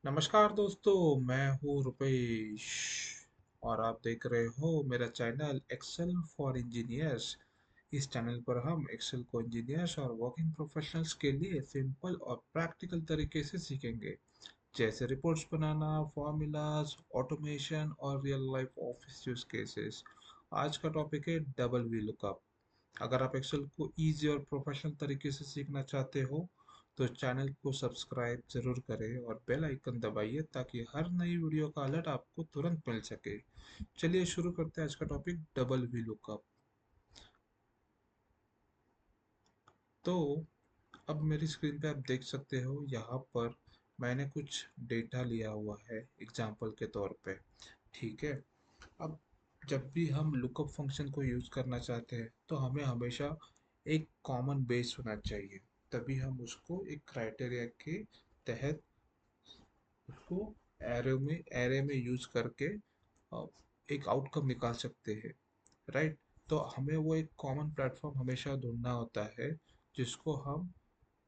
नमस्कार दोस्तों, मैं हूँ रुपेश और आप देख रहे हो मेरा चैनल एक्सेल फॉर इंजीनियर्स। इस चैनल पर हम एक्सेल को इंजीनियर्स और वर्किंग प्रोफेशनल्स के लिए सिंपल और प्रैक्टिकल तरीके से सीखेंगे, जैसे रिपोर्ट्स बनाना, फॉर्मूलाज, ऑटोमेशन और real life office use cases. आज का टॉपिक है डबल वी लुकअप। अगर आप एक्सेल को इजी और प्रोफेशनल तरीके से सीखना चाहते हो तो चैनल को सब्सक्राइब जरूर करें और बेल आइकन दबाइए ताकि हर नई वीडियो का अलर्ट आपको तुरंत मिल सके। चलिए शुरू करते हैं आज का टॉपिक डबल वी लुकअप। तो अब मेरी स्क्रीन पे आप देख सकते हो, यहाँ पर मैंने कुछ डेटा लिया हुआ है एग्जाम्पल के तौर पे। ठीक है। अब जब भी हम लुकअप फंक्शन को यूज करना चाहते हैं तो हमें हमेशा एक कॉमन बेस होना चाहिए, तभी हम उसको एक क्राइटेरिया के तहत उसको एरे में यूज करके अ, एक आउटकम निकाल सकते हैं। राइट। तो हमें वो एक कॉमन प्लेटफॉर्म हमेशा ढूंढना होता है जिसको हम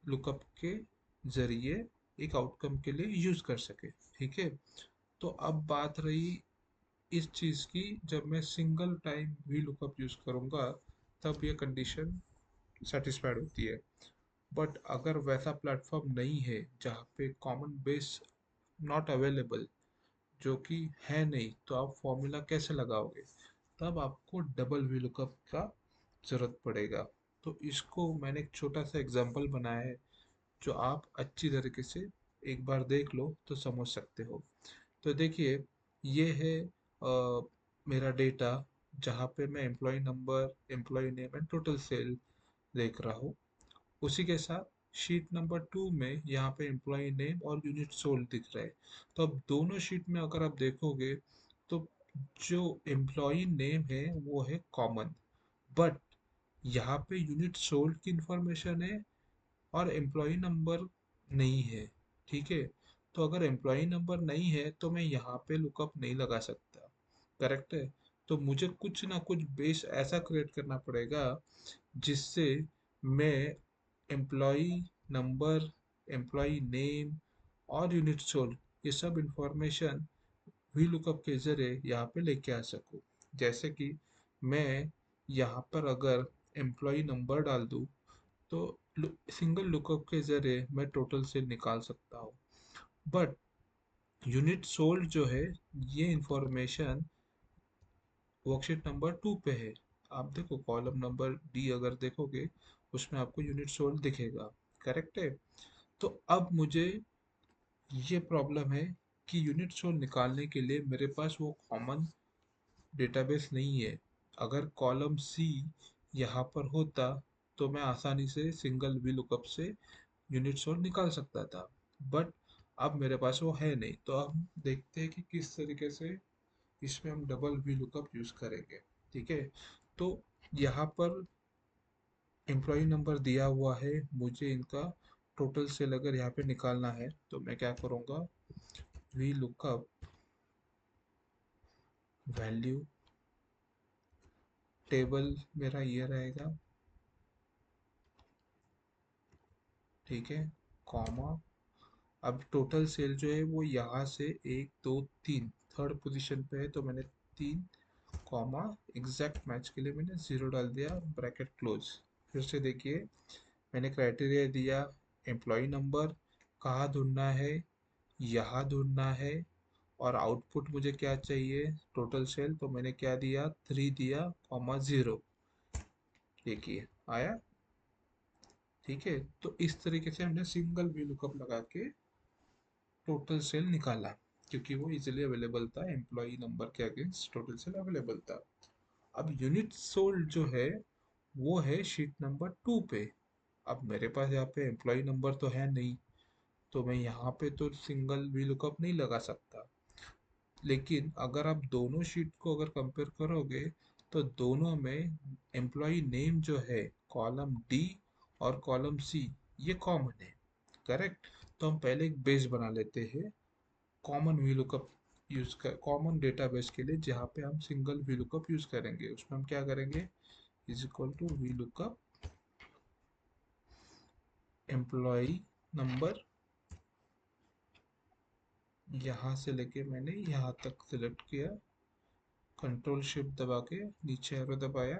लुकअप के जरिए एक आउटकम के लिए यूज कर सके। ठीक है। तो अब बात रही इस चीज़ की, जब मैं सिंगल टाइम भी लुकअप यूज करूंगा तब ये कंडीशन सेटिस्फाइड होती है। बट अगर वैसा प्लेटफॉर्म नहीं है जहाँ पे कॉमन बेस नॉट अवेलेबल, जो कि है नहीं, तो आप फॉर्मूला कैसे लगाओगे? तब आपको डबल वी लुकअप का जरूरत पड़ेगा। तो इसको मैंने एक छोटा सा एग्जांपल बनाया है जो आप अच्छी तरीके से एक बार देख लो तो समझ सकते हो। तो देखिए, ये है मेरा डेटा जहाँ पे मैं employee number, employee name and total sale देख रहा हूँ। उसी के साथ शीट नंबर 2 में यहाँ पे एम्प्लॉय नेम और यूनिट सोल्ड दिख रहा है। तो अब दोनों शीट में अगर आप देखोगे तो जो एम्प्लॉय नेम है वो है कॉमन, बट यहाँ पे यूनिट सोल्ड की इंफॉर्मेशन है और एम्प्लॉय नंबर नहीं है। ठीक है। तो अगर एम्प्लॉय नंबर नहीं है तो मैं यहाँ पे लुकअप नहीं लगा सकता। करेक्ट है। तो मुझे कुछ ना कुछ बेस ऐसा क्रिएट करना पड़ेगा जिससे मैं एम्प्लॉय नंबर, एम्प्लॉय नेम और यूनिट सोल्ड, ये सब इंफॉर्मेशन वी लुकअप के जरिए यहाँ पे लेके आ सकूँ। जैसे कि मैं यहाँ पर अगर एम्प्लॉय नंबर डाल दूँ तो सिंगल लुकअप के जरिए मैं टोटल सेल निकाल सकता हूँ। बट यूनिट सोल्ड जो है, ये इंफॉर्मेशन वर्कशीट नंबर 2 पे है। आप देखो कॉलम नंबर डी अगर देखोगे उसमें आपको यूनिट सोल्ड दिखेगा। करेक्ट है। तो अब मुझे ये प्रॉब्लम है कि यूनिट सोल्ड निकालने के लिए मेरे पास वो कॉमन डेटाबेस नहीं है। अगर कॉलम सी यहाँ पर होता तो मैं आसानी से सिंगल वी लुकअप से यूनिट सोल्ड निकाल सकता था। बट अब मेरे पास वो है नहीं, तो हम देखते हैं कि किस तरीके से इसमें हम डबल वी लुकअप यूज करेंगे। ठीक है। तो यहाँ पर एम्प्लॉय नंबर दिया हुआ है, मुझे इनका टोटल सेल अगर यहाँ पे निकालना है तो मैं क्या करूँगा, वी लुकअप वैल्यू टेबल मेरा ये रहेगा। ठीक है। कॉमा, अब टोटल सेल जो है वो यहाँ से 1 2 3 थर्ड पोजीशन पे है तो मैंने 3, कॉमा, एग्जैक्ट मैच के लिए मैंने 0 डाल दिया, ब्रैकेट क्लोज। फिर से देखिए, मैंने क्राइटेरिया दिया, एम्प्लॉय नंबर कहाँ ढूंढना है, यहाँ ढूंढना है, और आउटपुट मुझे क्या चाहिए, टोटल सेल, तो मैंने क्या दिया, 3 दिया, कॉमा 0। देखिए आया। ठीक है। तो इस तरीके से हमने सिंगल वी लुकअप लगा के टोटल सेल निकाला, क्योंकि वो इजीली अवेलेबल था, एम्प्लॉय नंबर के अगेंस्ट टोटल सेल अवेलेबल था। अब यूनिट सोल्ड जो है वो है शीट नंबर 2 पे। अब मेरे पास यहाँ पे एम्प्लॉय नंबर तो है नहीं, तो मैं यहाँ पे तो सिंगल वी लुकअप नहीं लगा सकता। लेकिन अगर आप दोनों शीट को अगर कंपेयर करोगे तो दोनों में एम्प्लॉय नेम जो है कॉलम डी और कॉलम सी, ये कॉमन है। करेक्ट। तो हम पहले एक बेस बना लेते हैं कॉमन वी लुकअप यूज कर, कॉमन डेटाबेस के लिए जहाँ पे हम सिंगल वी लुकअप यूज करेंगे। उसमें हम क्या करेंगे, is equal to we lookup employee number यहाँ से लेके मैंने यहाँ तक सिलेक्ट किया, कंट्रोल शिफ्ट दबा के नीचे एरो दबाया।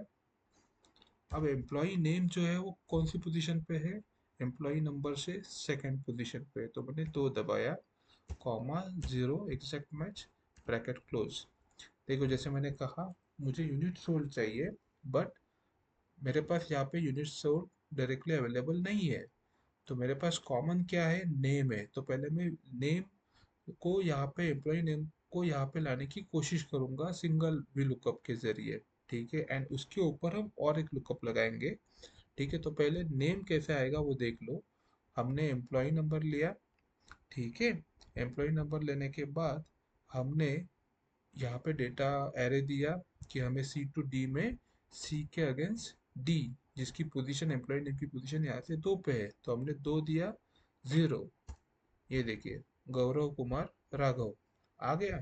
अब एम्प्लॉय नेम जो है वो कौन सी पोजीशन पे है, एम्प्लॉय नंबर से सेकंड पोजीशन पे है, तो मैंने दो दबाया, comma 0 exact match, bracket close. देखो जैसे मैंने कहा, मुझे यूनिट सोल्ड चाहिए, बट मेरे पास यहाँ पे यूनिट सोल्ड डायरेक्टली अवेलेबल नहीं है। तो मेरे पास कॉमन क्या है, नेम है, तो पहले मैं नेम को यहाँ पे, एम्प्लॉय नेम को यहाँ पे लाने की कोशिश करूंगा सिंगल वी लुकअप के जरिए। ठीक है, एंड उसके ऊपर हम और एक लुकअप लगाएंगे। ठीक है, तो पहले नेम कैसे आएगा वो देख लो। हमने एम्प्लॉय नंबर लिया। ठीक है, एम्प्लॉय नंबर लेने के बाद हमने यहाँ पे डेटा एरे दिया कि हमें सी टू डी में सी के अगेंस्ट डी, जिसकी पोजीशन, एम्प्लॉय नेम की पोजीशन यहाँ से 2 पे है, तो हमने 2 दिया, 0। ये देखिए, गौरव कुमार राघव आ गया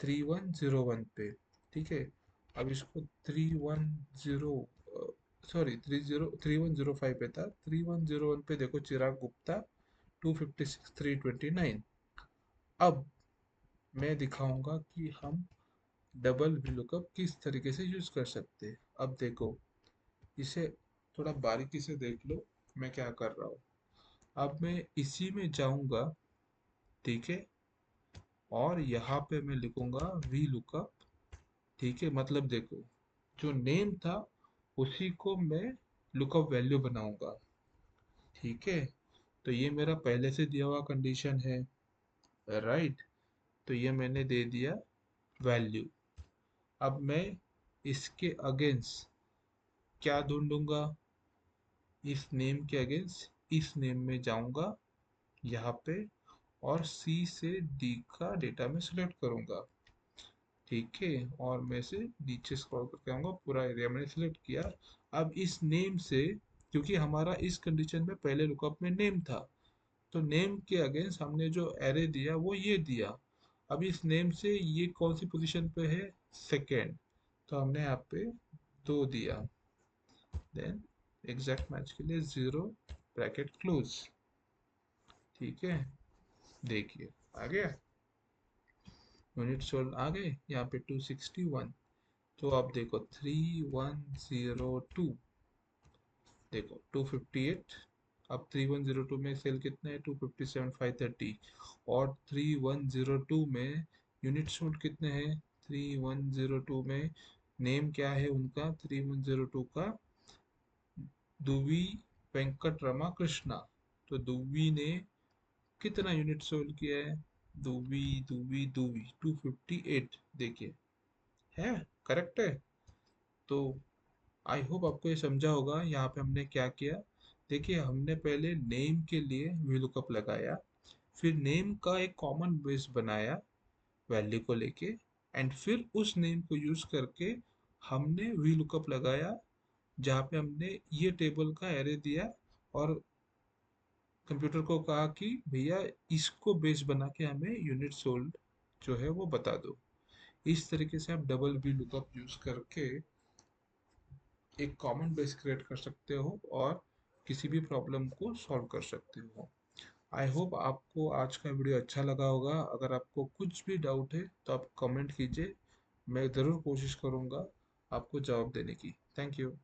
3101 पे। ठीक है, अब इसको 310, सॉरी 3105 पे था, 3101 पे देखो चिराग गुप्ता 256 329। अब मैं दिखाऊंगा कि हम डबल VLOOKUP किस तरीके से यूज कर सकते हैं। अब देखो, इसे थोड़ा बारीकी से देख लो, मैं क्या कर रहा हूँ। अब मैं इसी में जाऊंगा, ठीक है, और यहाँ पे मैं लिखूंगा VLOOKUP। ठीक है, मतलब देखो, जो नेम था उसी को मैं लुकअप वैल्यू बनाऊंगा। ठीक है, तो ये मेरा पहले से दिया हुआ कंडीशन है, राइट। तो ये मैंने दे दिया वैल्यू। अब मैं इसके अगेंस्ट क्या ढूंढूंगा, इस नेम के अगेंस्ट इस नेम में जाऊंगा यहाँ पे, और सी से डी का डेटा में सिलेक्ट करूंगा। ठीक है, और मैं से नीचे स्क्रॉल करके आऊंगा, पूरा एरिया मैंने सिलेक्ट किया। अब इस नेम से, क्योंकि हमारा इस कंडीशन में पहले लुकअप में नेम था, तो नेम के अगेंस्ट हमने जो एरे दिया वो ये दिया। अब इस नेम से ये कौन सी पोजीशन पे है, सेकेंड, तो हमने यहाँ पे 2 दिया, देन एग्जैक्ट मैच के लिए 0, ब्रैकेट क्लोज। ठीक है, देखिए आ गया, यूनिट सोल्ड आ गए यहाँ पे 261। तो अब देखो 3102, देखो 258। अब 3102 में सेल कितने हैं, 257 530। और 3102 में यूनिट सोल्ड कितने हैं, 3102 में नेम क्या है उनका, 3102 का दुवी वेंकट रमा कृष्णा। तो दुवी ने कितना यूनिट सोल्ड किया है, दुवी दुवी दुवी 258, देखिए है, करेक्ट है। तो आई होप आपको ये समझा होगा यहाँ पे हमने क्या किया। देखिए, हमने पहले नेम के लिए VLOOKUP लगाया, फिर नेम का एक कॉमन बेस बनाया वैल्यू को लेके, एंड फिर उस नेम को यूज करके हमने VLOOKUP लगाया, जहाँ पे हमने ये टेबल का एरे दिया, और कंप्यूटर को कहा कि भैया इसको बेस बना के हमें यूनिट सोल्ड जो है वो बता दो। इस तरीके से आप डबल VLOOKUP यूज करके एक कॉमन बेस क्रिएट कर सकते हो, और किसी भी प्रॉब्लम को सॉल्व कर सकते हो। आई होप आपको आज का वीडियो अच्छा लगा होगा। अगर आपको कुछ भी डाउट है तो आप कमेंट कीजिए, मैं ज़रूर कोशिश करूँगा आपको जवाब देने की। Thank you.